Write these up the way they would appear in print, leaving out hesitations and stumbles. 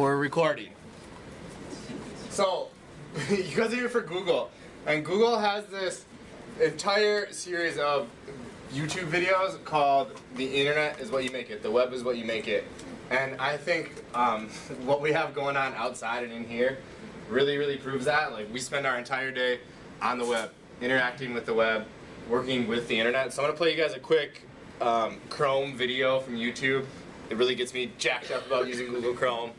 We're recording. So, you guys are here for Google, and Google has this entire series of YouTube videos called "The Internet is What You Make It." The web is what you make it. And I think what we have going on outside and in here really proves that. Like, we spend our entire day on the web, interacting with the web, working with the internet. So I'm gonna play you guys a quick Chrome video from YouTube. It really gets me jacked up about using Google Chrome.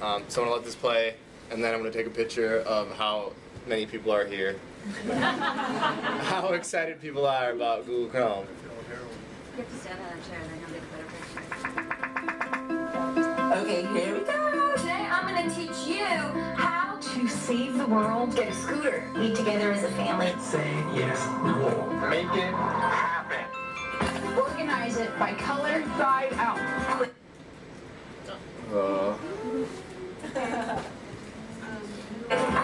So I'm gonna let this play, and then I'm gonna take a picture of how many people are here. How excited people are about Google Chrome. You have to stand on a chair and then you'll get a better picture. Okay, here we go. Today I'm going to teach you how to save the world, get a scooter, eat together as a family. Say yes, no. Make it happen. Organize it by color, side out.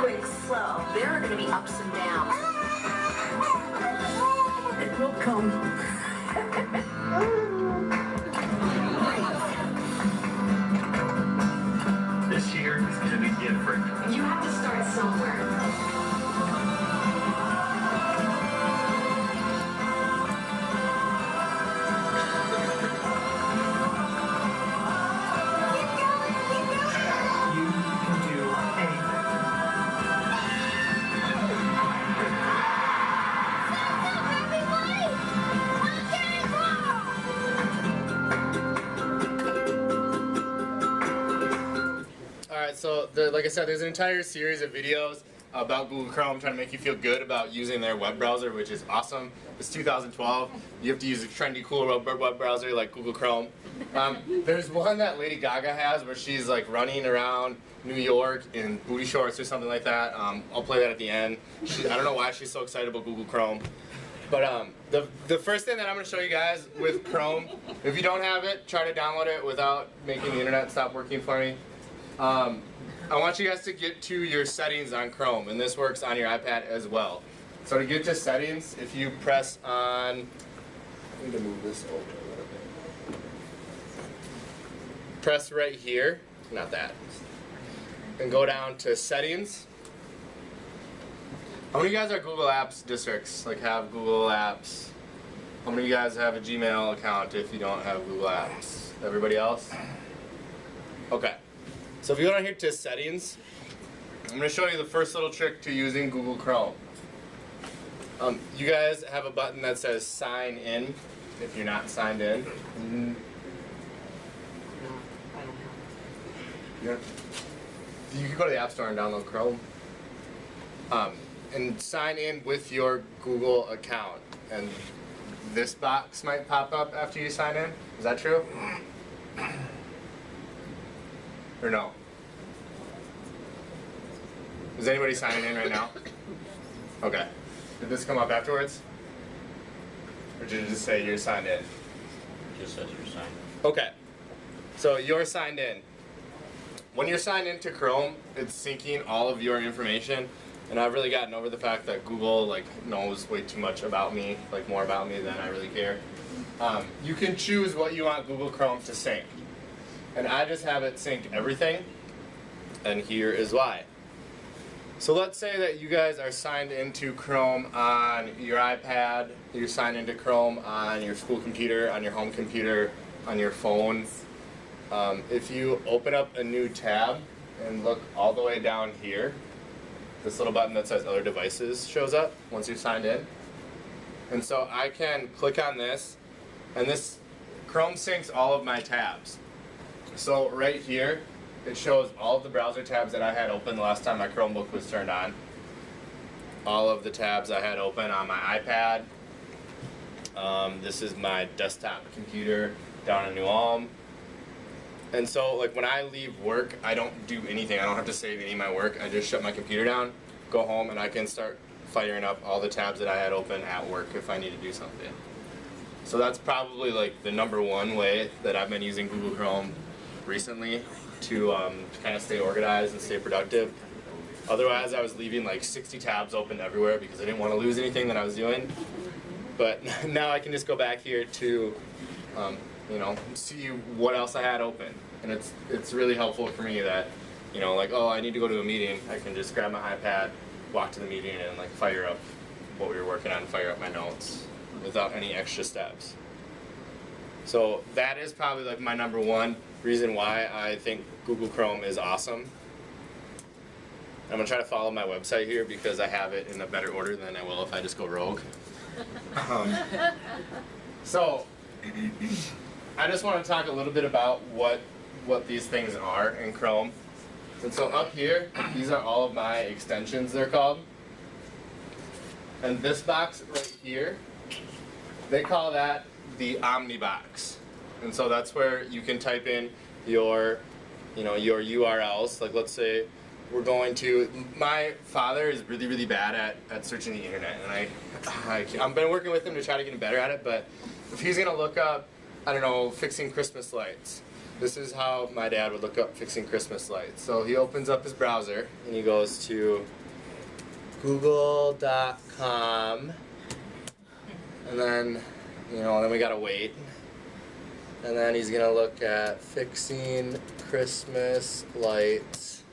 Quick, slow. There are going to be ups and downs. It will come. This year is going to be different. You have to start somewhere. You can do anything. Alright, so like I said, there's an entire series of videos about Google Chrome trying to make you feel good about using their web browser, which is awesome. It's 2012. You have to use a trendy, cool web browser like Google Chrome. There's one that Lady Gaga has where she's like running around New York in booty shorts or something like that. I'll play that at the end. I don't know why she's so excited about Google Chrome. But the first thing that I'm going to show you guys with Chrome, if you don't have it, try to download it without making the internet stop working for me. I want you guys to get to your settings on Chrome, and this works on your iPad as well. So to get to settings, if you press on, I need to move this over a little bit. Press right here, not that, and go down to settings. How many of you guys are Google Apps districts, like have Google Apps? How many of you guys have a Gmail account if you don't have Google Apps? Everybody else? Okay. So if you go down here to settings, I'm going to show you the first little trick to using Google Chrome. You guys have a button that says sign in if you're not signed in. You can go to the App Store and download Chrome. And sign in with your Google account. And this box might pop up after you sign in. Is that true? Or no? Is anybody signing in right now? Okay. Did this come up afterwards? Or did it just say you're signed in? Just says you're signed. Okay. So you're signed in. When you're signed into Chrome, it's syncing all of your information. And I've really gotten over the fact that Google knows way too much about me, more about me than I really care. You can choose what you want Google Chrome to sync. And I just have it sync everything, and here is why. So let's say that you guys are signed into Chrome on your iPad, you're signed into Chrome on your school computer, on your home computer, on your phone. If you open up a new tab and look all the way down here, this little button that says Other Devices shows up once you're signed in. And so I can click on this, and this Chrome syncs all of my tabs. So right here, it shows all of the browser tabs that I had open the last time my Chromebook was turned on. All of the tabs I had open on my iPad. This is my desktop computer down in New Ulm. And so when I leave work, I don't do anything. I don't have to save any of my work. I just shut my computer down, go home, and I can start firing up all the tabs that I had open at work if I need to do something. So that's probably the #1 way that I've been using Google Chrome recently to kind of stay organized and stay productive. Otherwise, I was leaving 60 tabs open everywhere because I didn't want to lose anything that I was doing. But now I can just go back here to see what else I had open. and it's really helpful for me that, you know, like, oh, I need to go to a meeting, I can just grab my iPad, walk to the meeting, and like fire up what we were working on, fire up my notes without any extra steps. So that is probably like my number one reason why I think Google Chrome is awesome. I'm gonna try to follow my website here because I have it in a better order than I will if I just go rogue. So I just want to talk a little bit about what these things are in Chrome. And so up here, these are all of my extensions, they're called. And this box right here, they call that the Omnibox. And so that's where you can type in your, you know, your URLs. Like let's say we're going to, my father is really, really bad at searching the internet. And I've been working with him to try to get him better at it, but if he's gonna look up, I don't know, fixing Christmas lights, this is how my dad would look up fixing Christmas lights. So he opens up his browser and he goes to google.com, and then, you know, then we gotta wait. And then he's gonna look at fixing Christmas lights.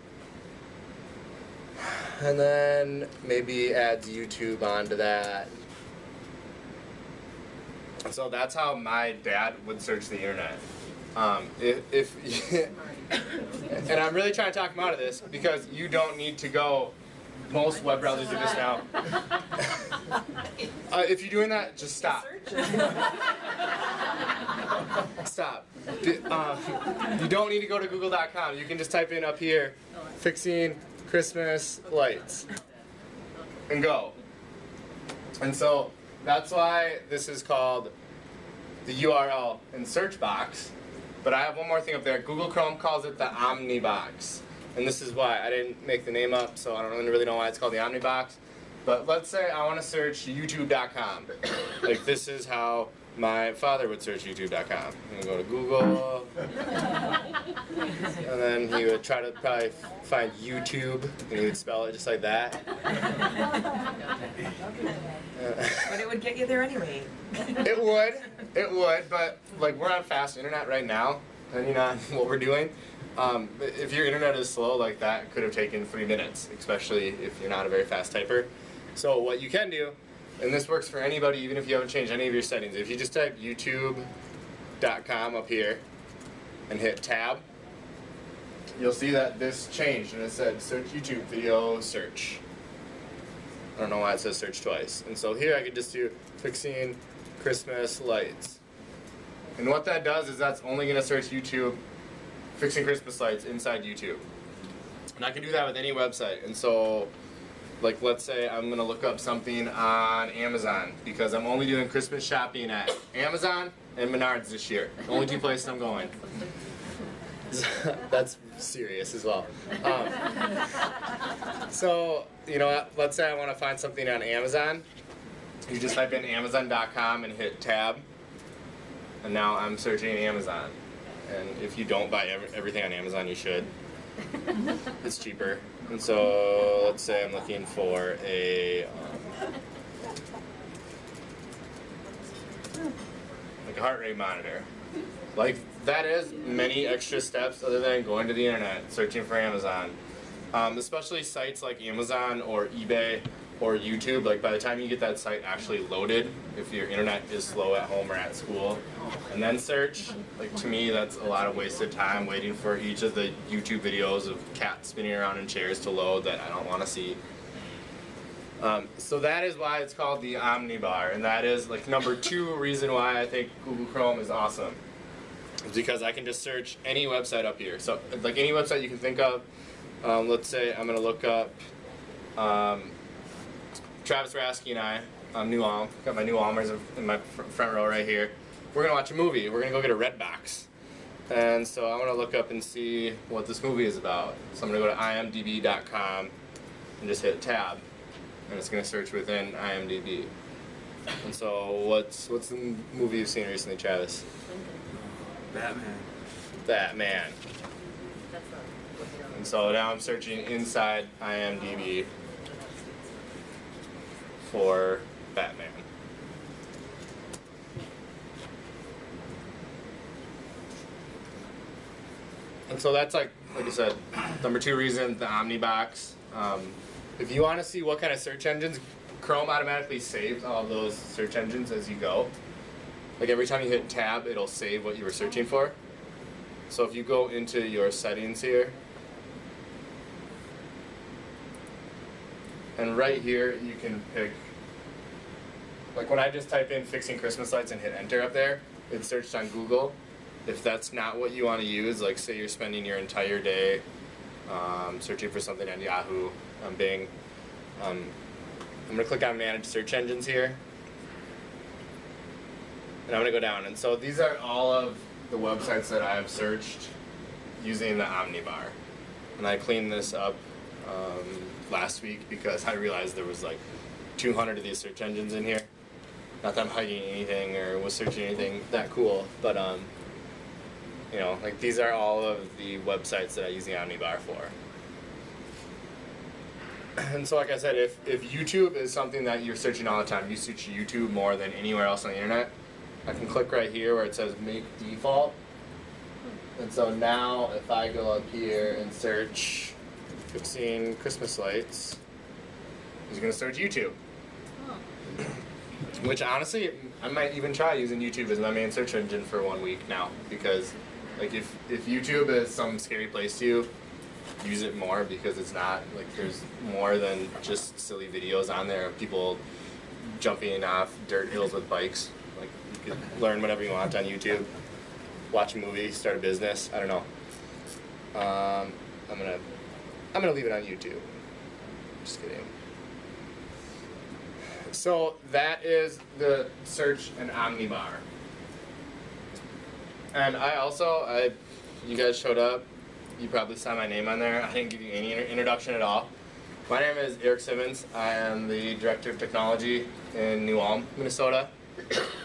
And then maybe adds YouTube onto that. So that's how my dad would search the internet. If and I'm really trying to talk him out of this because you don't need to go. Most web browsers do this now. If you're doing that, just stop. Stop. You don't need to go to google.com. You can just type in up here, fixing Christmas lights, and go. And so that's why this is called the URL in search box. But I have one more thing up there. Google Chrome calls it the Omnibox. And this is why. I didn't make the name up, so I don't really know why it's called the Omnibox. But let's say I want to search youtube.com. Like this is how my father would search youtube.com. I'm going to go to Google. And then he would try to probably find YouTube, and he would spell it just like that. But it would get you there anyway. It would, but like we're on fast internet right now, depending on what we're doing. If your internet is slow like that, it could have taken 3 minutes, especially if you're not a very fast typer. So what you can do, and this works for anybody even if you haven't changed any of your settings, if you just type youtube.com up here and hit tab, you'll see that this changed and it said search YouTube video search. I don't know why it says search twice. And so here I could just do fixing Christmas lights. And what that does is that's only going to search YouTube fixing Christmas lights inside YouTube. And I can do that with any website. And so, like let's say I'm going to look up something on Amazon because I'm only doing Christmas shopping at Amazon and Menards this year. The only 2 places I'm going. That's serious as well. So, you know, let's say I want to find something on Amazon. You just type in amazon.com and hit tab. And now I'm searching Amazon. And if you don't buy everything on Amazon, you should. It's cheaper. And so let's say I'm looking for a like a heart rate monitor. Like that is many extra steps other than going to the internet, searching for Amazon. Especially sites like Amazon or eBay or YouTube, like by the time you get that site actually loaded, if your internet is slow at home or at school, and then search, like to me that's a lot of wasted time waiting for each of the YouTube videos of cats spinning around in chairs to load that I don't want to see. So that is why it's called the Omnibar, and that is like number 2 reason why I think Google Chrome is awesome. It's because I can just search any website up here. So like any website you can think of. Let's say I'm going to look up Travis Rasky and I'm New Ulm. Got my New Ulmers in my front row right here. We're going to watch a movie. We're going to go get a red box. And so I'm going to look up and see what this movie is about. So I'm going to go to imdb.com and just hit tab. And it's going to search within IMDb. And so what's the movie you've seen recently, Travis? Batman. And so now I'm searching inside IMDb for Batman. And so that's like I said, number 2 reason, the Omnibox. If you want to see what kind of search engines, Chrome automatically saves all of those search engines as you go. Like every time you hit tab, it'll save what you were searching for. So if you go into your settings here, and right here you can pick, like when I just type in fixing Christmas lights and hit enter up there, it searched on Google. If that's not what you want to use, like say you're spending your entire day searching for something on Yahoo, on Bing, I'm going to click on manage search engines here. And I'm going to go down. And so these are all of the websites that I have searched using the Omnibar. And I cleaned this up last week because I realized there was like 200 of these search engines in here. Not that I'm hiding anything or was searching anything that cool, but you know, like these are all of the websites that I use the Omnibar for. And so like I said, if YouTube is something that you're searching all the time, you search YouTube more than anywhere else on the internet, I can click right here where it says make default. And so now if I go up here and search fixing Christmas lights, he's going to search YouTube. Which honestly, I might even try using YouTube as my main search engine for 1 week now, because like if YouTube is some scary place to you, use it more, because it's not, like there's more than just silly videos on there of people jumping off dirt hills with bikes. Like you could learn whatever you want on YouTube, watch a movie, start a business, I don't know. I'm gonna leave it on YouTube. Just kidding. So that is the search and Omnibar. And you guys showed up, you probably saw my name on there. I didn't give you any introduction at all. My name is Eric Simmons. I am the Director of Technology in New Ulm, Minnesota.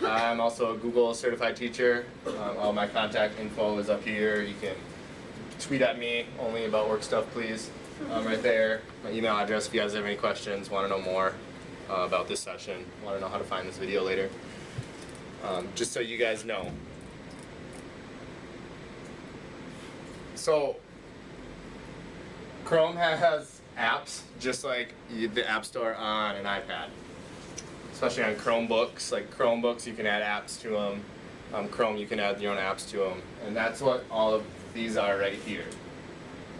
I'm also a Google certified teacher. All my contact info is up here. You can tweet at me, only about work stuff please. Right there, my email address if you guys have any questions, want to know more about this session, want to know how to find this video later. Just so you guys know. So, Chrome has apps just like the App Store on an iPad. Especially on Chromebooks. Like Chromebooks, you can add apps to them. Chrome, you can add your own apps to them. And that's what all of these are right here.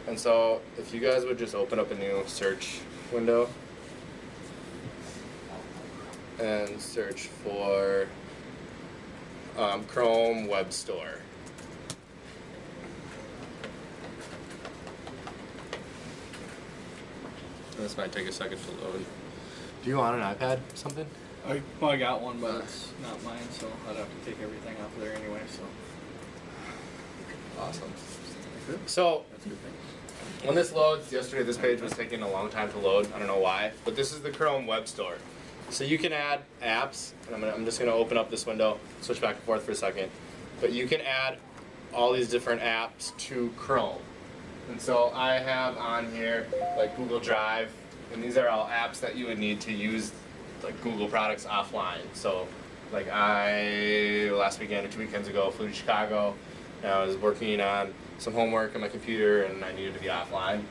And so, if you guys would just open up a new search window and search for Chrome Web Store. This might take a second to load. Do you want an iPad or something? I got one, but it's not mine, so I'd have to take everything off of there anyway. So awesome. So that's a good thing. when this loads, yesterday this page was taking a long time to load. I don't know why, but this is the Chrome Web Store. So you can add apps, and I'm just going to open up this window, switch back and forth for a second. But you can add all these different apps to Chrome. And so I have on here like Google Drive, and these are all apps that you would need to use like Google products offline. So like last weekend or 2 weekends ago, flew to Chicago, and I was working on some homework on my computer and I needed to be offline.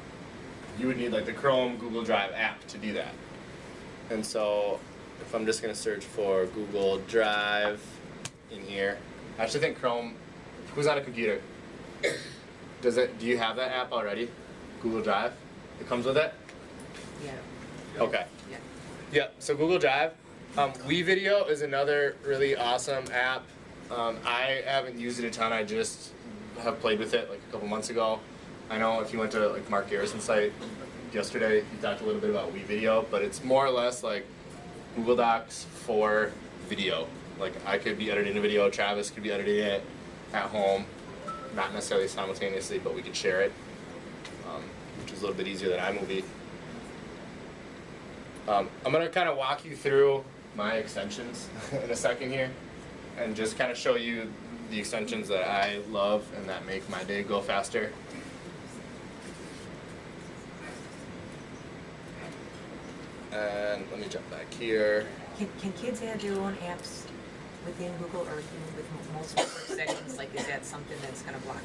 You would need like the Chrome Google Drive app to do that. And so if I'm just going to search for Google Drive in here, I actually think Chrome, who's on a computer? Do you have that app already? Google Drive? It comes with it? Yeah. Okay. Yeah. Yeah, so Google Drive. WeVideo is another really awesome app. I haven't used it a ton, I just have played with it like a couple months ago. I know if you went to like Mark Garrison's site yesterday, he talked a little bit about WeVideo, but it's more or less like Google Docs for video. Like I could be editing a video, Travis could be editing it at home. Not necessarily simultaneously, but we could share it, which is a little bit easier than iMovie. I'm going to kind of walk you through my extensions in a second here, and just kind of show you the extensions that I love and that make my day go faster. And let me jump back here. Can kids add their own apps within Google or with multiple settings? Like, is that something that's going to block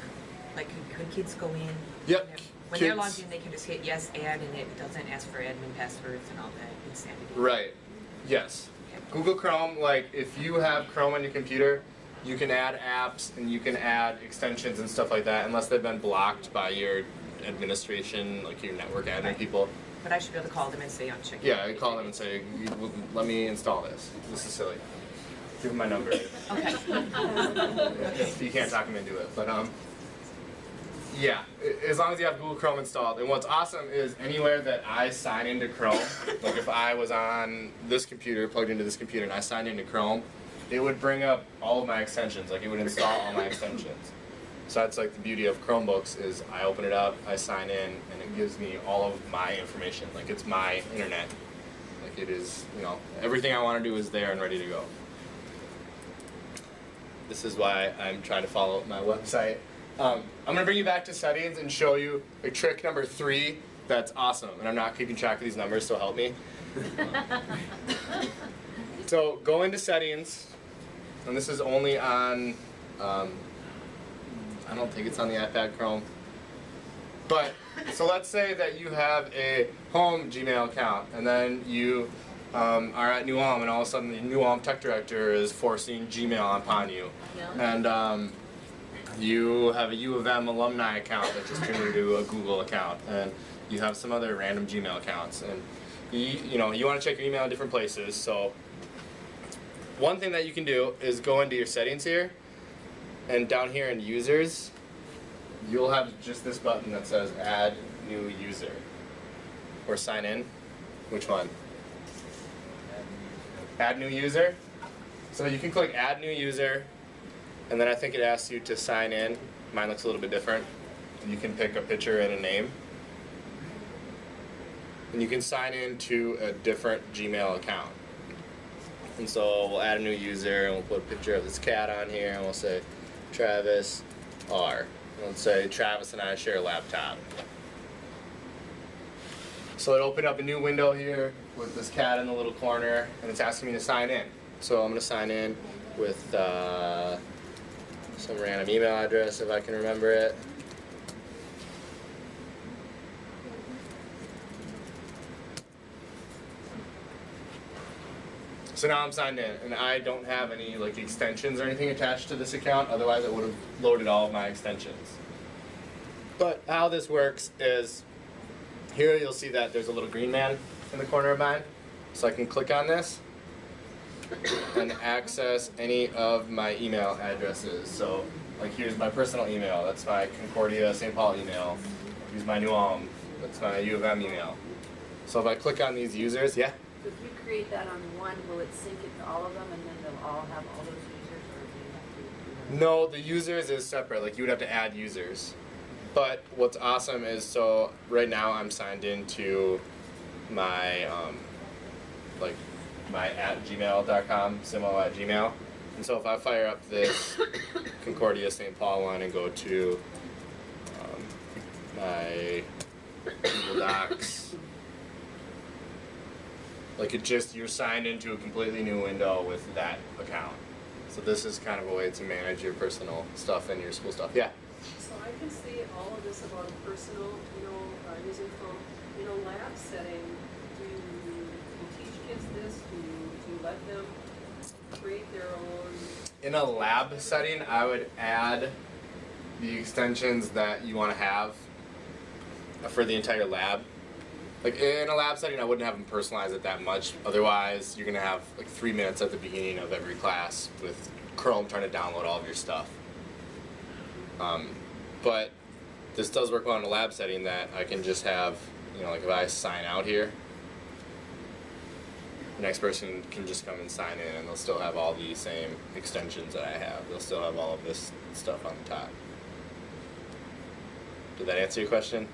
Like, when kids go in? Yep. When they're Kids- logged in, they can just hit yes, add, and it doesn't ask for admin passwords and all that insanity. Right. Yes. Okay. Google Chrome, like if you have Chrome on your computer, you can add apps and you can add extensions and stuff like that unless they've been blocked by your administration, like your network admin Right. people. But I should be able to call them and say, I'm checking. Yeah, I call them and say, let me install this. This is silly. Give them my number. Okay. You can't talk them into it, but yeah, as long as you have Google Chrome installed. And what's awesome is anywhere that I sign into Chrome, like if I was on this computer, plugged into this computer, and I signed into Chrome, it would bring up all of my extensions. Like it would install all my extensions. So that's like the beauty of Chromebooks is I open it up, I sign in, and it gives me all of my information. Like it's my internet. Like it is, you know, everything I want to do is there and ready to go. This is why I'm trying to follow my website. I'm going to bring you back to settings and show you like trick number 3 that's awesome. And I'm not keeping track of these numbers, so help me. So go into settings, and this is only on, I don't think it's on the iPad Chrome. But, so let's say that you have a home Gmail account, and then you are at New Ulm, and all of a sudden the New Ulm tech director is forcing Gmail upon you. Yeah. And you have a U of M alumni account that just turned into a Google account, and you have some other random Gmail accounts, and you know you want to check your email in different places. So one thing that you can do is go into your settings here, and down here in users, you'll have just this button that says add new user or sign in. Which one? Add new user. So you can click add new user, and then I think it asks you to sign in. Mine looks a little bit different. You can pick a picture and a name. And you can sign in to a different Gmail account. And so we'll add a new user, and we'll put a picture of this cat on here, and we'll say Travis R. And let's say Travis and I share a laptop. So it opened up a new window here with this cat in the little corner, and it's asking me to sign in. So I'm going to sign in with some random email address if I can remember it. So now I'm signed in, and I don't have any like extensions or anything attached to this account. Otherwise, I would have loaded all of my extensions. But how this works is here you'll see that there's a little green man in the corner of mine. So I can click on this and access any of my email addresses. So like here's my personal email. That's my Concordia St. Paul email. Here's my New Ulm. That's my U of M email. So if I click on these users, yeah? If you create that on one, will it sync it to all of them and then they'll all have all those users, or do you have to? No, the users is separate. Like you would have to add users. But what's awesome is, so right now I'm signed into my like my at gmail.com, simo at gmail. And so if I fire up this Concordia St. Paul one and go to my Google Docs, like it just, you're signed into a completely new window with that account. So this is kind of a way to manage your personal stuff and your school stuff. Yeah? So I can see all of this about a personal, using from, lab setting. Do you teach kids this? Do you let them create their own? In a lab setting, I would add the extensions that you want to have for the entire lab. Like in a lab setting, I wouldn't have them personalize it that much. Otherwise, you're gonna have like 3 minutes at the beginning of every class with Chrome trying to download all of your stuff. But this does work well in a lab setting that I can just have, like if I sign out here, the next person can just come and sign in, and they'll still have all the same extensions that I have. They'll still have all of this stuff on the top. Did that answer your question?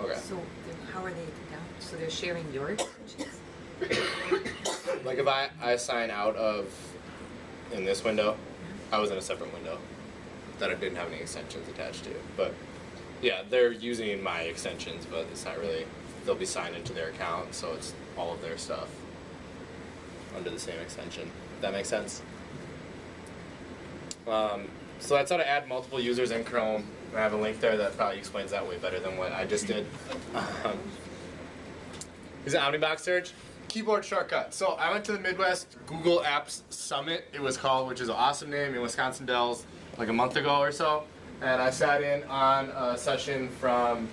Okay. So then how are they down? So they're sharing your extensions? Like if I sign out of in this window, I was in a separate window that I didn't have any extensions attached to. But yeah, they're using my extensions, but it's not really, they'll be signed into their account, so it's all of their stuff under the same extension. That makes sense? So that's how to add multiple users in Chrome. And I have a link there that probably explains that way better than what I just did. Is it Omnibox search? Keyboard shortcut. So I went to the Midwest Google Apps Summit, it was called, which is an awesome name, in Wisconsin Dells, like a month ago or so. And I sat in on a session from,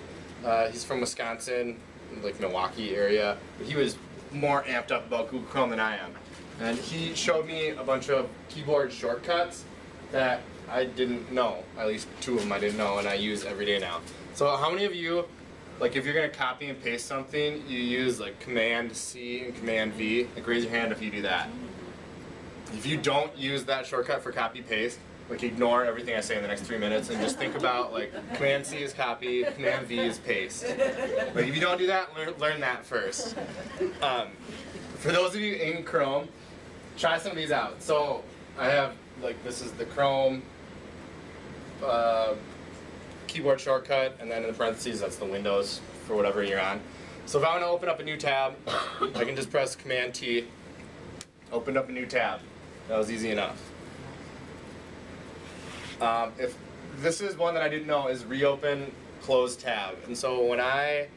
he's from Wisconsin, like Milwaukee area. He was more amped up about Google Chrome than I am. And he showed me a bunch of keyboard shortcuts that I didn't know. At least 2 of them I didn't know, and I use every day now. So how many of you, like if you're gonna copy and paste something, you use like Command C and Command V? Like raise your hand if you do that. If you don't use that shortcut for copy paste, like ignore everything I say in the next 3 minutes and just think about like Command C is copy, Command V is paste. Like if you don't do that, learn that first. For those of you in Chrome, try some of these out. So I have, like, this is the Chrome keyboard shortcut, and then in the parentheses that's the Windows for whatever you're on. So if I want to open up a new tab, I can just press Command T, open up a new tab. That was easy enough. If this is one that I didn't know, is reopen close tab. And so when I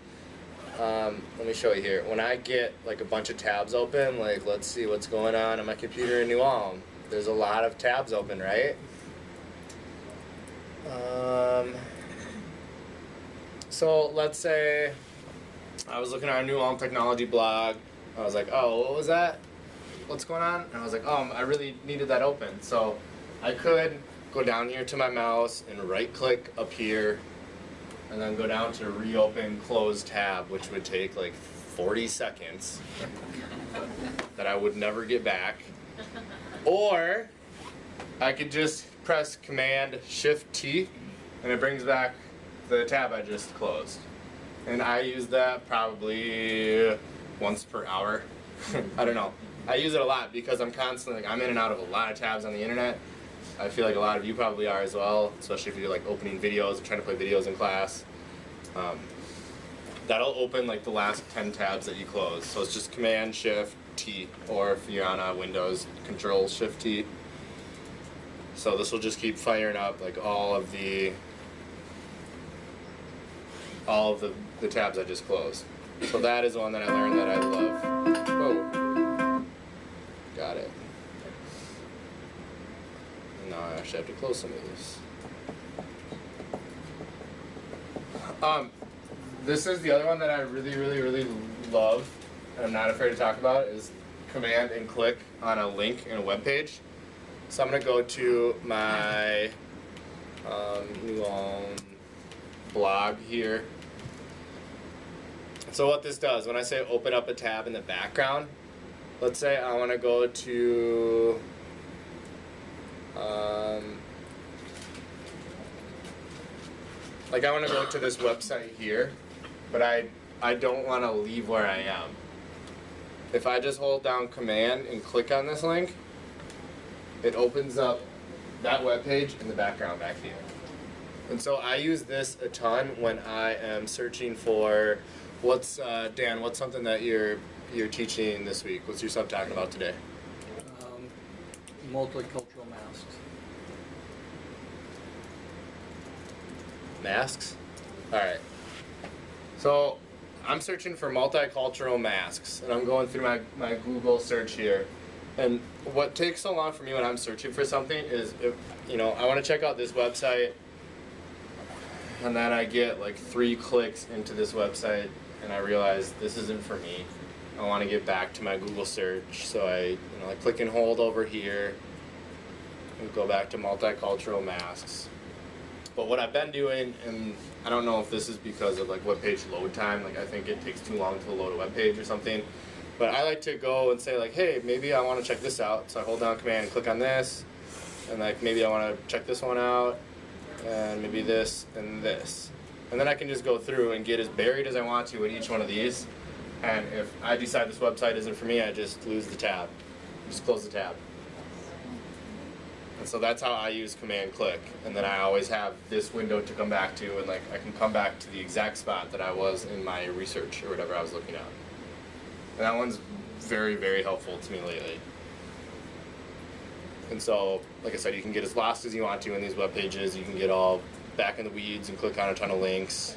let me show you here. When I get like a bunch of tabs open, like let's see what's going on my computer in New Ulm. There's a lot of tabs open, right? So let's say I was looking at our New Ulm technology blog. I was like, oh, what was that? What's going on? And I was like, oh, I really needed that open. So I could go down here to my mouse and right click up here and then go down to reopen close tab, which would take like 40 seconds that I would never get back. Or I could just press Command Shift T and it brings back the tab I just closed. And I use that probably once per hour. I don't know. I use it a lot because I'm constantly, like, I'm in and out of a lot of tabs on the internet. I feel like a lot of you probably are as well, especially if you're like opening videos and trying to play videos in class. That'll open like the last 10 tabs that you close. So it's just Command Shift T, or if you're on a Windows, Control Shift T. So this will just keep firing up like all of the tabs I just closed. So that is one that I learned that I love. Whoa. Got it. Now I actually have to close some of this. This is the other one that I really love, and I'm not afraid to talk about, is command and click on a link in a web page. So I'm going to go to my New Ulm blog here. So what this does, when I say open up a tab in the background, let's say I want to go to like I want to go to this website here, but I don't want to leave where I am. If I just hold down command and click on this link, it opens up that web page in the background back here. And so I use this a ton when I am searching for what's Dan, what's something that you're teaching this week? What's your sub talking about today? Multicultural masks. Masks? Alright. So I'm searching for multicultural masks, and I'm going through my Google search here. And what takes so long for me when I'm searching for something is, if, you know, I want to check out this website, and then I get like 3 clicks into this website, and I realize this isn't for me. I want to get back to my Google search, so I click and hold over here, and go back to multicultural masks. But what I've been doing, and I don't know if this is because of like web page load time, like I think it takes too long to load a web page or something, but I like to go and say like, hey, maybe I want to check this out. So I hold down command and click on this, and like maybe I want to check this one out, and maybe this and this. And then I can just go through and get as buried as I want to in each one of these. And if I decide this website isn't for me, I just lose the tab. Just close the tab. And so that's how I use command click. And then I always have this window to come back to, and like I can come back to the exact spot that I was in my research or whatever I was looking at. And that one's very helpful to me lately. And so, like I said, you can get as lost as you want to in these web pages. You can get all back in the weeds and click on a ton of links.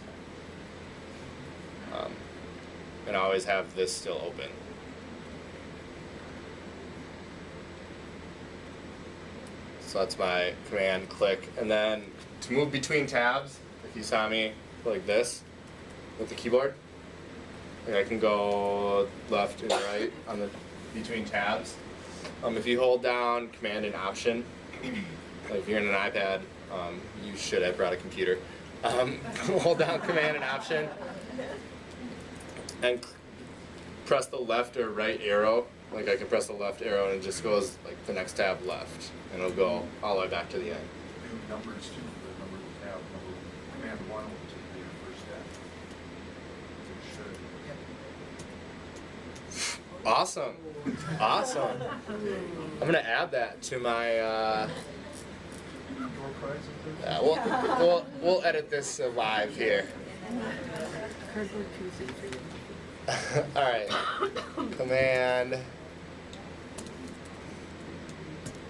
And I always have this still open. So that's my command click. And then to move between tabs, if you saw me like this with the keyboard, and I can go left and right on the between tabs. If you hold down Command and Option, like if you're in an iPad, you should have brought a computer. Hold down Command and Option, and press the left or right arrow. Like I can press the left arrow and it just goes like the next tab left, and it'll go all the way back to the end. New numbers too, the number of the tab, command 1 will take you to your first step. It should. Awesome, awesome. I'm gonna add that to my. We'll edit this live here. All right. Command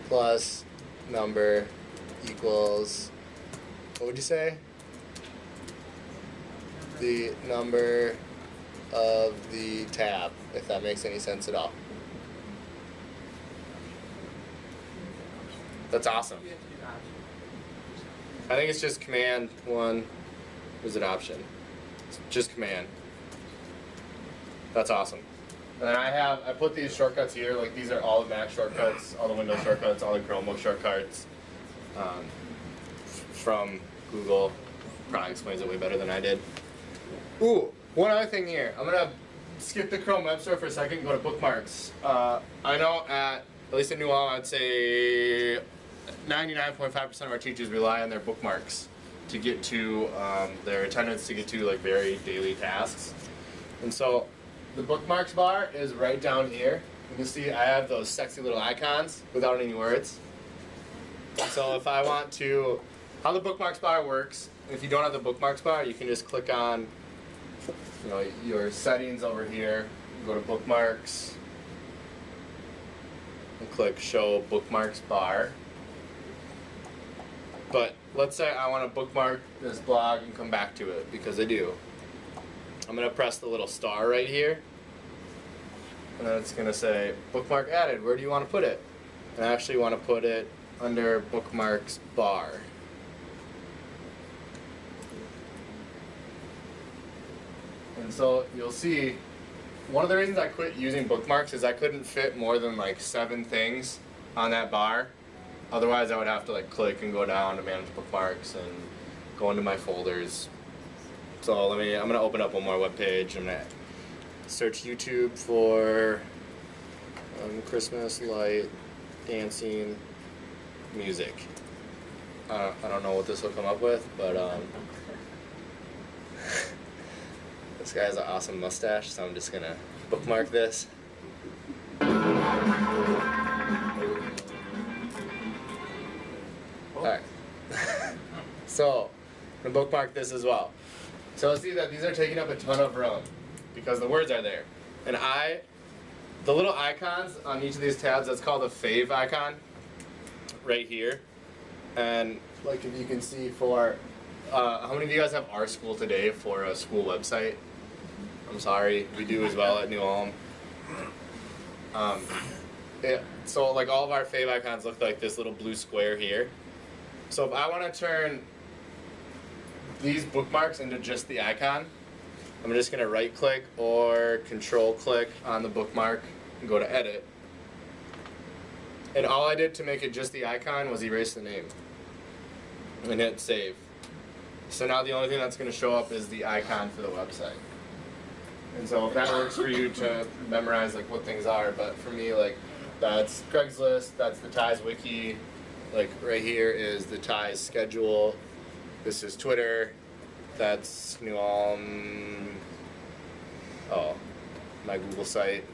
plus number equals. What would you say? The number of the tab, if that makes any sense at all. That's awesome. I think it's just command 1. Is it option? It's just command. That's awesome. And then I put these shortcuts here, like these are all the Mac shortcuts, all the Windows shortcuts, all the Chromebook shortcuts from Google. Probably explains it way better than I did. Ooh, one other thing here. I'm gonna skip the Chrome Web Store for a second and go to Bookmarks. I know at least at New Ulm, I'd say 99.5% of our teachers rely on their bookmarks to get to their attendance, to get to like very daily tasks. And so the bookmarks bar is right down here. You can see I have those sexy little icons without any words. So if I want to, how the bookmarks bar works, if you don't have the bookmarks bar, you can just click on your settings over here, go to bookmarks, and click show bookmarks bar. But let's say I want to bookmark this blog and come back to it, because I do. I'm going to press the little star right here, and then it's going to say bookmark added. Where do you want to put it? And I actually want to put it under bookmarks bar. And so you'll see, one of the reasons I quit using bookmarks is I couldn't fit more than like 7 things on that bar. Otherwise I would have to like click and go down to manage bookmarks and go into my folders. So I'm gonna open up one more web page. I'm gonna search YouTube for Christmas light dancing music. I don't know what this will come up with, but this guy has an awesome mustache, so I'm just gonna bookmark this. Alright. So, I'm gonna bookmark this as well. So see that these are taking up a ton of room because the words are there. And the little icons on each of these tabs, that's called a Fav icon right here. And like if you can see for, how many of you guys have Our School Today for a school website? I'm sorry, we do as well at New Ulm. So like all of our Fav icons look like this little blue square here. So if I want to turn these bookmarks into just the icon, I'm just going to right click or control click on the bookmark and go to edit. And all I did to make it just the icon was erase the name and hit save. So now the only thing that's going to show up is the icon for the website. And so if that works for you to memorize like what things are, but for me, like that's Craigslist, that's the TIES wiki, like right here is the TIES schedule, this is Twitter, that's New Ulm, my Google site.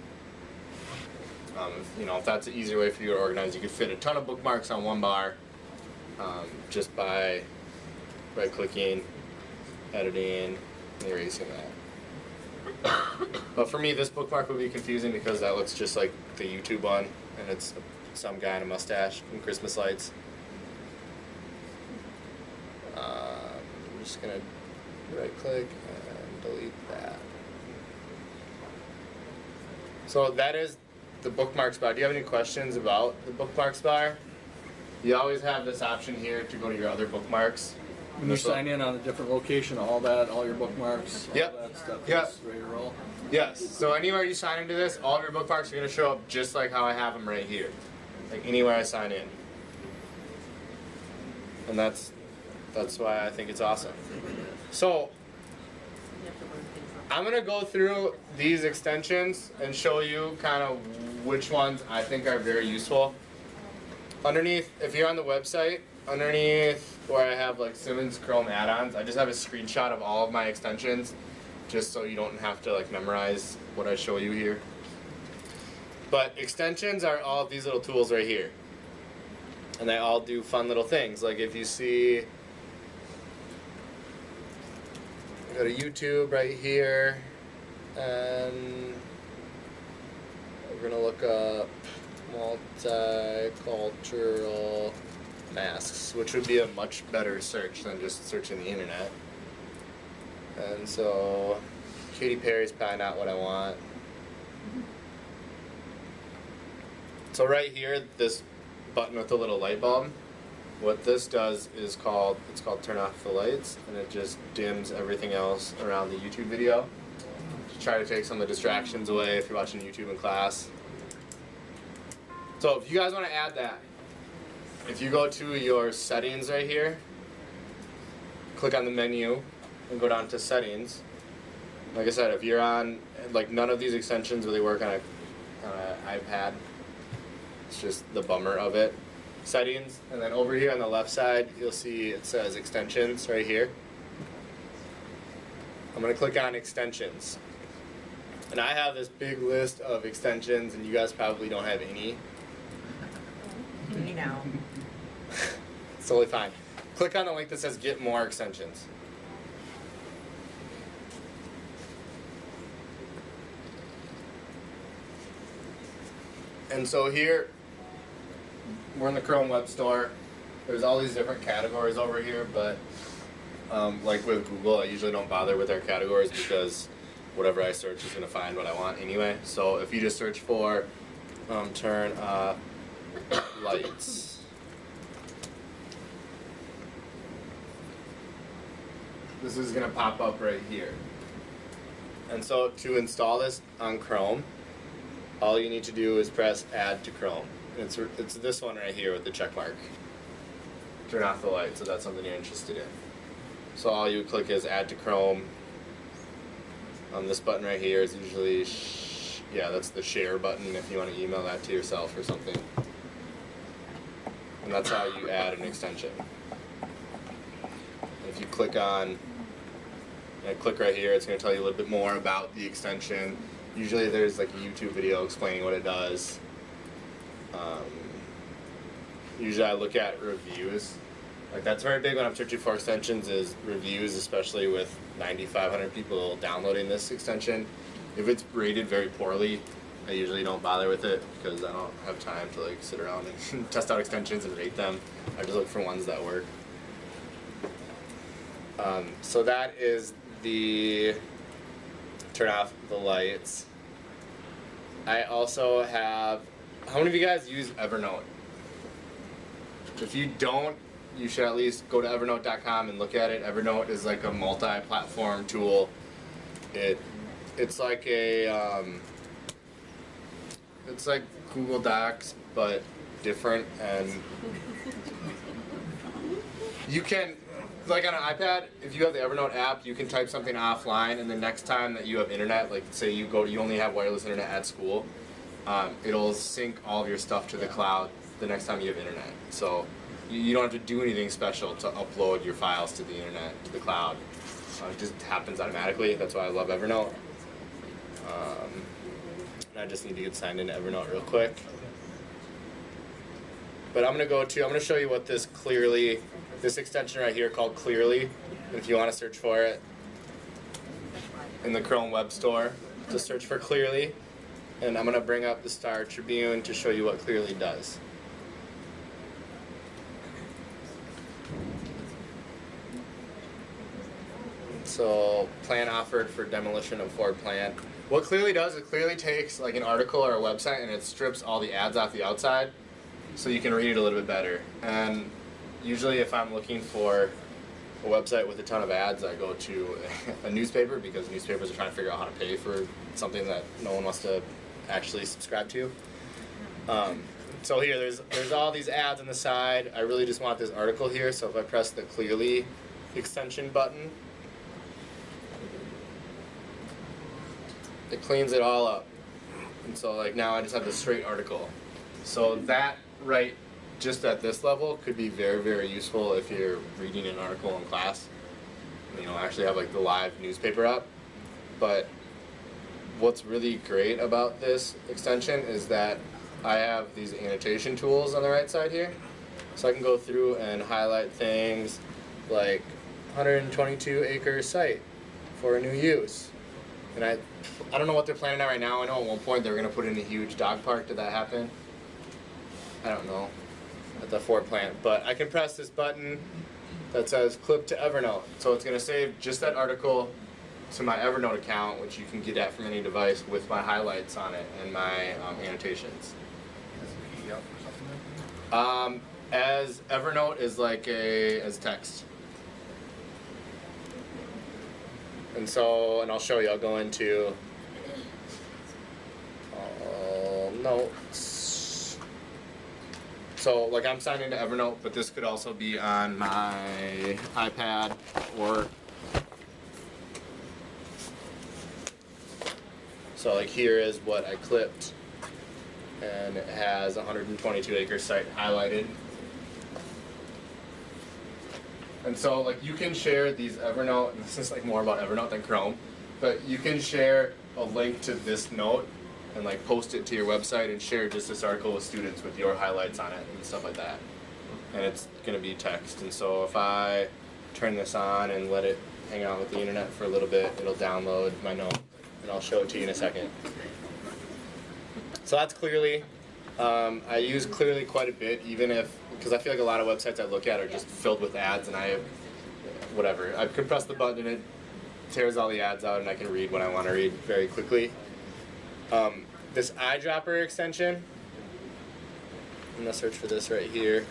If that's an easier way for you to organize, you could fit a ton of bookmarks on one bar just by right clicking, editing, and erasing that. But for me, this bookmark would be confusing because that looks just like the YouTube one, and it's some guy in a mustache and Christmas lights. I'm just gonna right click and delete that. So that is the bookmarks bar. Do you have any questions about the bookmarks bar? You always have this option here to go to your other bookmarks. When you sign in on a different location, all your bookmarks, all Yep. that stuff Yep. is ready to roll. Yes, so anywhere you sign into this, all of your bookmarks are going to show up just like how I have them right here. Like anywhere I sign in. And that's why I think it's awesome. So, I'm going to go through these extensions and show you kind of which ones I think are very useful. Underneath, if you're on the website, underneath where I have like Simmons Chrome add-ons, I just have a screenshot of all of my extensions, just so you don't have to like memorize what I show you here. But extensions are all of these little tools right here. And they all do fun little things. Like if you see, go to YouTube right here, and we're gonna look up multicultural masks, which would be a much better search than just searching the internet. And so Katy Perry's probably not what I want. So right here, this button with the little light bulb, what this does is it's called turn off the lights, and it just dims everything else around the YouTube video to try to take some of the distractions away if you're watching YouTube in class. So if you guys want to add that, if you go to your settings right here, click on the menu and go down to settings. Like I said, if you're on, like none of these extensions really work on an iPad. It's just the bummer of it. Settings, and then over here on the left side, you'll see it says extensions right here. I'm going to click on extensions. And I have this big list of extensions, and you guys probably don't have any. You know. It's totally fine. Click on the link that says get more extensions. And so here, we're in the Chrome Web Store. There's all these different categories over here, but like with Google, I usually don't bother with their categories because whatever I search is going to find what I want anyway. So if you just search for turn off lights, this is going to pop up right here. And so to install this on Chrome, all you need to do is press add to Chrome. It's this one right here with the check mark. Turn off the light, so that's something you're interested in. So all you would click is add to Chrome. This button right here is usually, yeah, that's the share button if you want to email that to yourself or something. And that's how you add an extension. If you click on, click right here, it's going to tell you a little bit more about the extension. Usually there's like a YouTube video explaining what it does. Usually I look at reviews. Like that's very big when I'm searching for extensions, is reviews, especially with 9,500 people downloading this extension. If it's rated very poorly, I usually don't bother with it because I don't have time to like sit around and test out extensions and rate them. I just look for ones that work. So that is the turn off the lights. I also have, how many of you guys use Evernote? If you don't, you should at least go to evernote.com and look at it. Evernote is like a multi-platform tool. It's like a it's like Google Docs but different, and you can, like on an iPad, if you have the Evernote app, you can type something offline, and the next time that you have internet, like say you only have wireless internet at school, it'll sync all of your stuff to the cloud the next time you have internet. So you don't have to do anything special to upload your files to the internet, to the cloud. It just happens automatically. That's why I love Evernote. And I just need to get signed into Evernote real quick. But I'm gonna show you what this extension right here called Clearly. If you want to search for it in the Chrome Web Store, just search for Clearly. And I'm gonna bring up the Star Tribune to show you what Clearly does. So plan offered for demolition of Ford plant. What Clearly does, it clearly takes like an article or a website and it strips all the ads off the outside so you can read it a little bit better. And usually if I'm looking for a website with a ton of ads, I go to a newspaper because newspapers are trying to figure out how to pay for something that no one wants to actually subscribe to. So here, there's all these ads on the side. I really just want this article here, so if I press the Clearly extension button, it cleans it all up. And so like now I just have the straight article. So that right just at this level could be very, very useful if you're reading an article in class. You know, actually have like the live newspaper up. But what's really great about this extension is that I have these annotation tools on the right side here. So I can go through and highlight things like 122 acre site for a new use. And I don't know what they're planning on right now. I know at one point they were going to put in a huge dog park. Did that happen? I don't know. At the Ford plant. But I can press this button that says clip to Evernote. So it's going to save just that article to my Evernote account, which you can get at from any device with my highlights on it and my annotations. As Evernote is like as text. And so, and I'll show you, I'll go into notes. So like I'm signed into Evernote, but this could also be on my iPad or so like here is what I clipped and it has 122 acre site highlighted. And so like you can share these Evernote, and this is like more about Evernote than Chrome, but you can share a link to this note and like post it to your website and share just this article with students with your highlights on it and stuff like that. And it's gonna be text. And so if I turn this on and let it hang out with the internet for a little bit, it'll download my note and I'll show it to you in a second. So that's Clearly. I use Clearly quite a bit, even if, because I feel like a lot of websites I look at are just filled with ads and I can press the button and it tears all the ads out and I can read what I want to read very quickly. This Eyedropper extension, I'm going to search for this right here.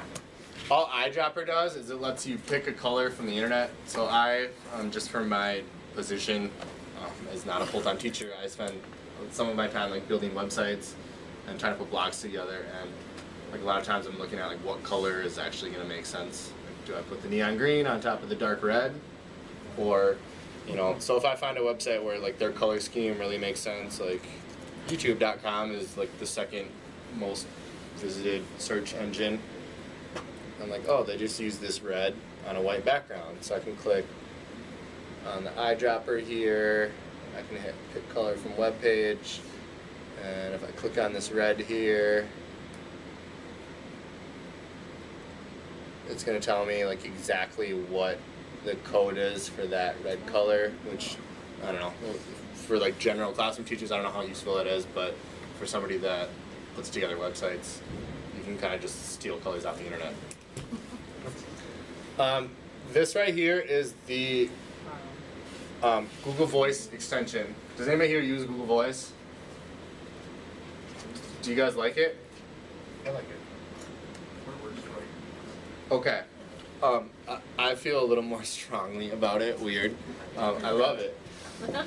All Eyedropper does is it lets you pick a color from the internet. So I, just from my position as not a full-time teacher, I spend some of my time like building websites and trying to put blogs together, and like a lot of times I'm looking at like what color is actually going to make sense. Do I put the neon green on top of the dark red, or you know? So if I find a website where like their color scheme really makes sense, like YouTube.com is like the second most visited search engine. I'm like, oh, they just use this red on a white background, so I can click on the Eyedropper here. I can hit pick color from web page. And if I click on this red here, it's going to tell me like exactly what the code is for that red color, which I don't know. For like general classroom teachers, I don't know how useful that is, but for somebody that puts together websites, you can kind of just steal colors off the internet. This right here is the Google Voice extension. Does anybody here use Google Voice? Do you guys like it? I like it. We're just right. Okay. I feel a little more strongly about it. Weird. I love it.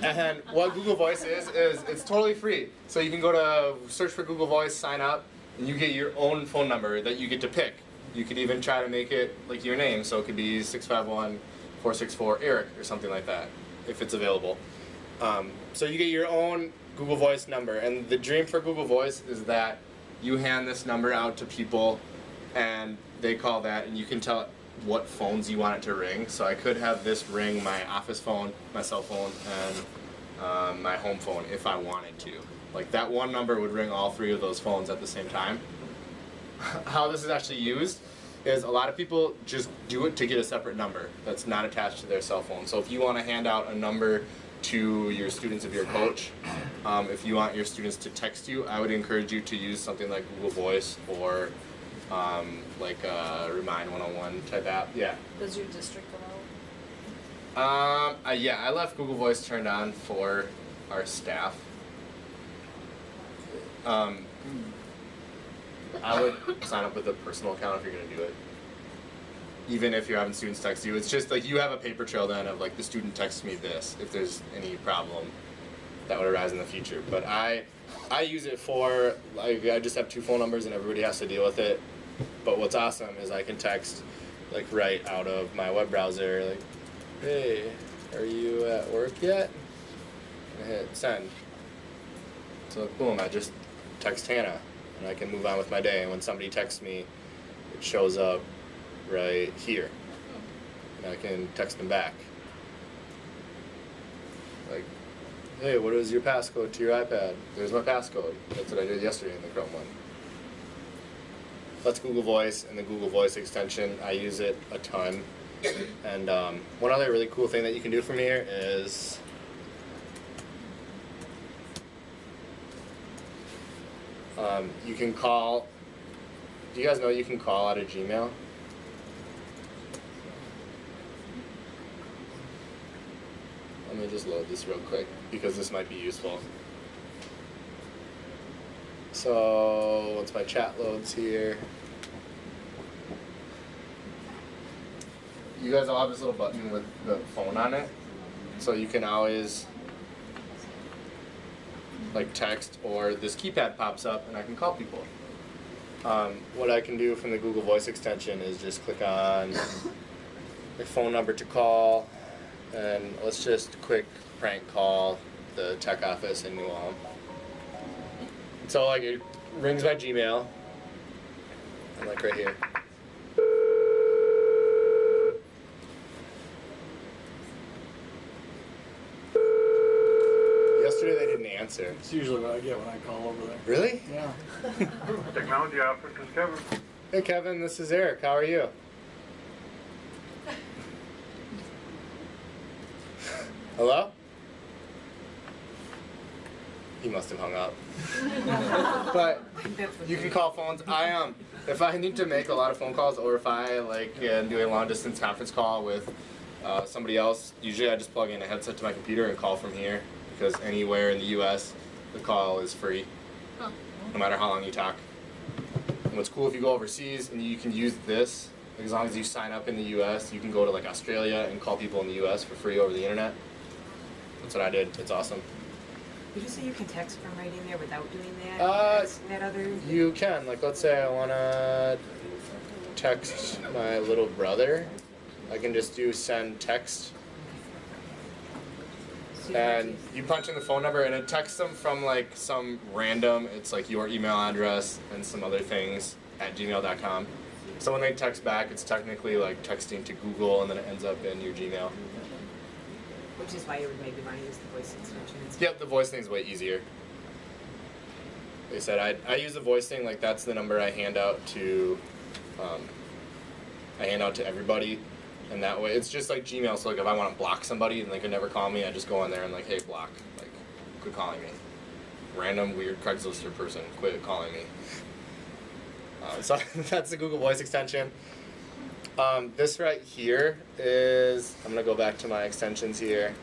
And what Google Voice is it's totally free. So you can go to search for Google Voice, sign up, and you get your own phone number that you get to pick. You could even try to make it like your name, so it could be 651-464-ERIC or something like that, if it's available. So you get your own Google Voice number, and the dream for Google Voice is that you hand this number out to people and they call that, and you can tell what phones you want it to ring. So I could have this ring my office phone, my cell phone, and my home phone if I wanted to. Like that one number would ring all three of those phones at the same time. How this is actually used is a lot of people just do it to get a separate number that's not attached to their cell phone. So if you want to hand out a number to your students if you're a coach, if you want your students to text you, I would encourage you to use something like Google Voice or like a Remind 101 type app. Yeah. Does your district Yeah, I left Google Voice turned on for our staff. I would sign up with a personal account if you're gonna do it. Even if you're having students text you, it's just like you have a paper trail then of like the student texts me this if there's any problem that would arise in the future. But I use it for like I just have 2 phone numbers and everybody has to deal with it. But what's awesome is I can text like right out of my web browser like, hey, are you at work yet? And I hit send. So boom, I just text Hannah and I can move on with my day. And when somebody texts me, it shows up right here. And I can text them back. Like, hey, what is your passcode to your iPad? There's my passcode. That's what I did yesterday in the Chrome one. That's Google Voice and the Google Voice extension. I use it a ton. And one other really cool thing that you can do from here is you can call. Do you guys know you can call out of Gmail? Let me just load this real quick because this might be useful. So once my chat loads here, you guys all have this little button with the phone on it, so you can always like text, or this keypad pops up and I can call people. What I can do from the Google Voice extension is just click on the phone number to call, and let's just quick prank call the tech office in New Ulm. So like it rings my Gmail, and like right here. Yesterday they didn't answer. It's usually what I get when I call over there. Really? Yeah. Technology office is Kevin. Hey Kevin, this is Eric. How are you? Hello? He must have hung up. But you can call phones. If I need to make a lot of phone calls, or if I like do a long distance conference call with somebody else, usually I just plug in a headset to my computer and call from here, because anywhere in the U.S. the call is free, no matter how long you talk. And what's cool, if you go overseas and you can use this, like as long as you sign up in the U.S., you can go to like Australia and call people in the U.S. for free over the internet. That's what I did. It's awesome. Did you say you can text from right in there without doing that? That other. You can, like, let's say I wanna text my little brother. I can just do send text, and you punch in the phone number, and it texts them from like some random. It's like your email address and some other things at gmail.com. So when they text back, it's technically like texting to Google, and then it ends up in your Gmail. Which is why you would maybe want to use the voice extension instead. Yep, the voice thing's way easier. Like I said, I use the voice thing, like that's the number I hand out to everybody, and that way it's just like Gmail. So like if I want to block somebody and they can never call me, I just go on there and like, hey, block, like quit calling me. Random weird Craigslist person, quit calling me. So that's the Google Voice extension. This right here is, I'm gonna go back to my extensions here.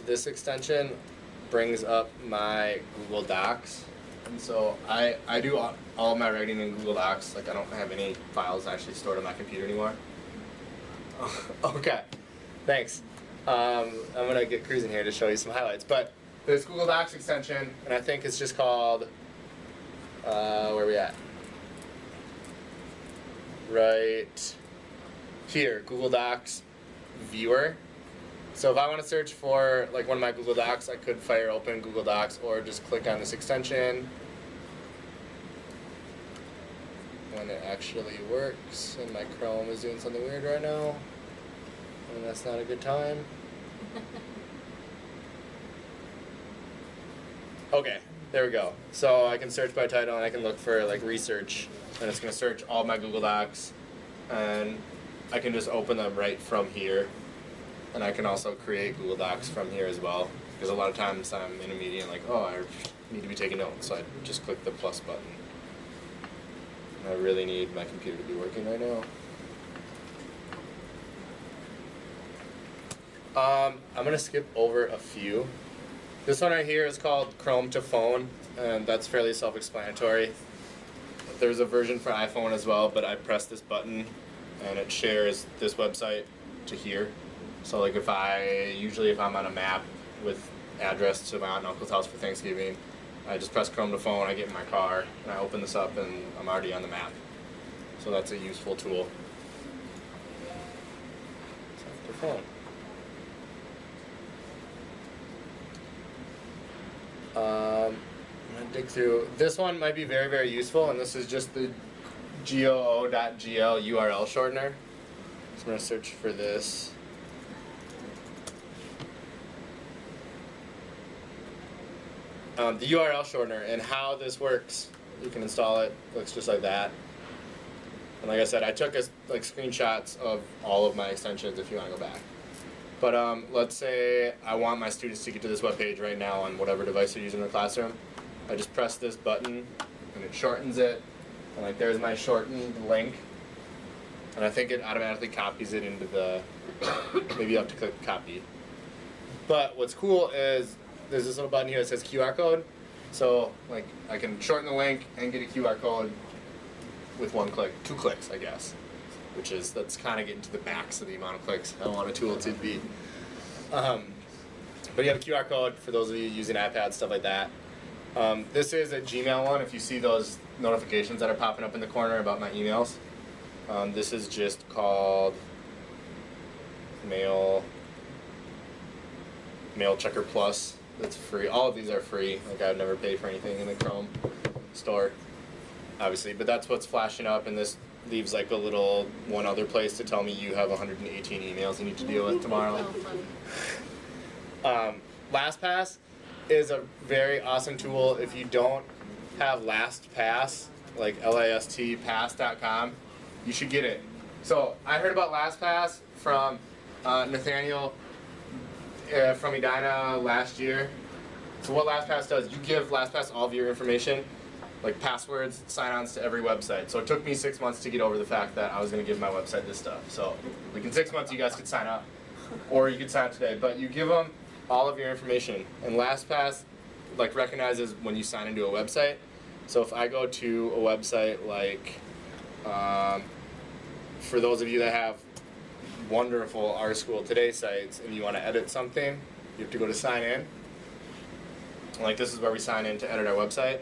This extension brings up my Google Docs, and so I do all my writing in Google Docs. Like I don't have any files actually stored on my computer anymore. Okay, thanks. I'm gonna get cruising here to show you some highlights, but this Google Docs extension, and I think it's just called, where are we at? Right here, Google Docs Viewer. So if I want to search for like one of my Google Docs, I could fire open Google Docs or just click on this extension. When it actually works, and my Chrome is doing something weird right now, and that's not a good time. Okay, there we go. So I can search by title, and I can look for like research, and it's going to search all my Google Docs, and I can just open them right from here. And I can also create Google Docs from here as well, because a lot of times I'm in a meeting and like, oh, I need to be taking notes, so I just click the plus button. I really need my computer to be working right now. I'm gonna skip over a few. This one right here is called Chrome to Phone, and that's fairly self-explanatory. There's a version for iPhone as well, but I press this button and it shares this website to here. So like if I'm on a map with address to my aunt and uncle's house for Thanksgiving, I just press Chrome to Phone, I get in my car, and I open this up and I'm already on the map. So that's a useful tool. To phone. I'm gonna dig through. This one might be very, very useful, and this is just the goo.gl URL shortener. So I'm gonna search for this. The URL shortener and how this works. You can install it. Looks just like that. And like I said, I took screenshots of all of my extensions if you want to go back. But let's say I want my students to get to this web page right now on whatever device they're using in the classroom. I just press this button and it shortens it. And like there's my shortened link. And I think it automatically copies it into the, maybe you have to click copy. But what's cool is there's this little button here that says QR code. So like I can shorten the link and get a QR code with one click, 2 clicks I guess. That's kind of getting to the max of the amount of clicks I want a tool to be. But you have a QR code for those of you using iPads, stuff like that. This is a Gmail one. If you see those notifications that are popping up in the corner about my emails, this is just called Mail Checker Plus. It's free. All of these are free. Like I've never paid for anything in the Chrome store, obviously. But that's what's flashing up, and this leaves like a little one other place to tell me you have 118 emails you need to deal with tomorrow. LastPass is a very awesome tool. If you don't have LastPass, like lastpass.com, you should get it. So I heard about LastPass from Nathaniel from Edina last year. So what LastPass does, you give LastPass all of your information, like passwords, sign-ons to every website. So it took me 6 months to get over the fact that I was going to give my website this stuff. So like in 6 months you guys could sign up, or you could sign up today. But you give them all of your information, and LastPass like recognizes when you sign into a website. So if I go to a website like, for those of you that have wonderful Our School Today sites and you want to edit something, you have to go to sign in. Like this is where we sign in to edit our website.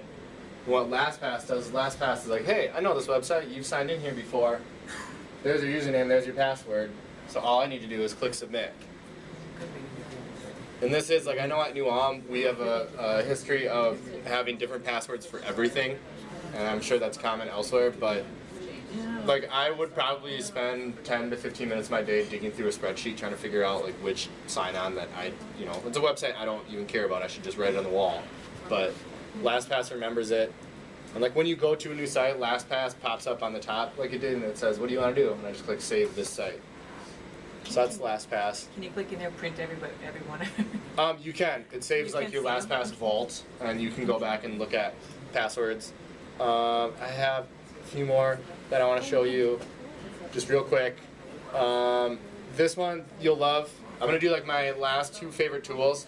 And what LastPass does is LastPass is like, hey, I know this website, you've signed in here before. There's your username, there's your password. So all I need to do is click submit. And this is like, I know at New Ulm we have a history of having different passwords for everything, and I'm sure that's common elsewhere, but like I would probably spend 10 to 15 minutes of my day digging through a spreadsheet trying to figure out like which sign-on that it's a website I don't even care about, I should just write it on the wall. But LastPass remembers it. And like when you go to a new site, LastPass pops up on the top like it did, and it says, what do you want to do? And I just click save this site. So that's LastPass. Can you click in there, print every one? You can. It saves like your LastPass vault, and you can go back and look at passwords. I have a few more that I want to show you, just real quick. This one you'll love. I'm gonna do like my last 2 favorite tools.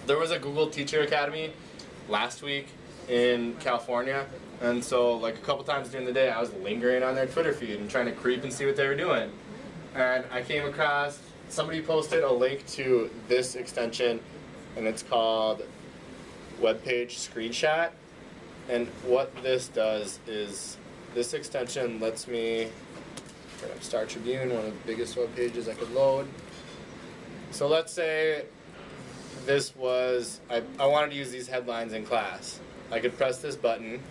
There was a Google Teacher Academy last week in California, and so like a couple times during the day I was lingering on their Twitter feed and trying to creep and see what they were doing. And I came across, somebody posted a link to this extension, and it's called Web Page Screenshot. And what this does is, this extension lets me, Star Tribune, one of the biggest web pages I could load. So let's say this was, I wanted to use these headlines in class. I could press this button. And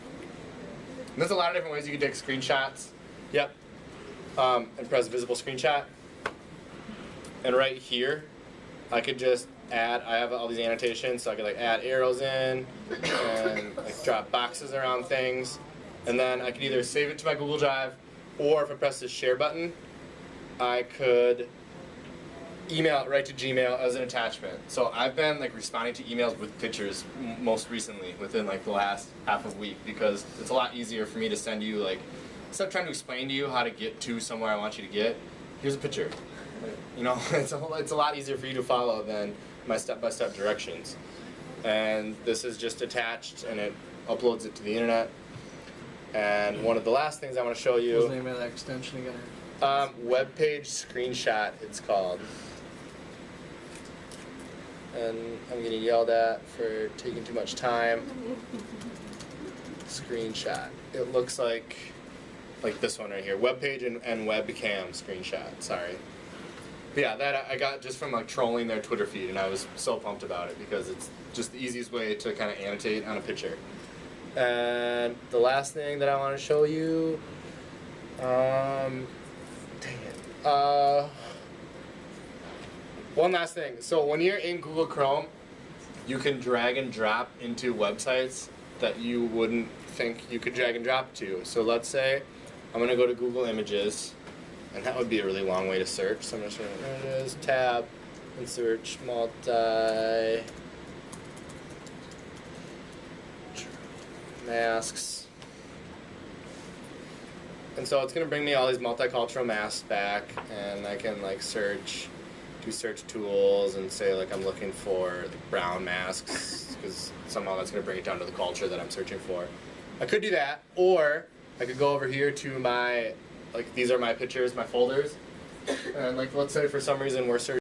there's a lot of different ways you can take screenshots. Yep. And press visible screenshot. And right here, I could just add, I have all these annotations, so I could like add arrows in and like drop boxes around things. And then I could either save it to my Google Drive, or if I press this share button, I could email it right to Gmail as an attachment. So I've been like responding to emails with pictures most recently within like the last half of a week because it's a lot easier for me to send you like, instead of trying to explain to you how to get to somewhere I want you to get, here's a picture. You know, it's a lot easier for you to follow than my step-by-step directions. And this is just attached and it uploads it to the internet. And one of the last things I want to show you. What's the name of that extension again? Web page screenshot, it's called. And I'm getting yelled at for taking too much time. Screenshot. It looks like this one right here. Web page and webcam screenshot. Sorry. But yeah, that I got just from like trolling their Twitter feed, and I was so pumped about it because it's just the easiest way to kind of annotate on a picture. And the last thing that I want to show you, dang it. One last thing. So when you're in Google Chrome, you can drag and drop into websites that you wouldn't think you could drag and drop to. So let's say I'm going to go to Google Images, and that would be a really long way to search. So I'm just going to Images, tab, and search multi masks. And so it's going to bring me all these multicultural masks back, and I can like search, do search tools, and say like I'm looking for the brown masks, because somehow that's going to bring it down to the culture that I'm searching for. I could do that, or I could go over here to my, like these are my pictures, my folders, and like let's say for some reason we're searching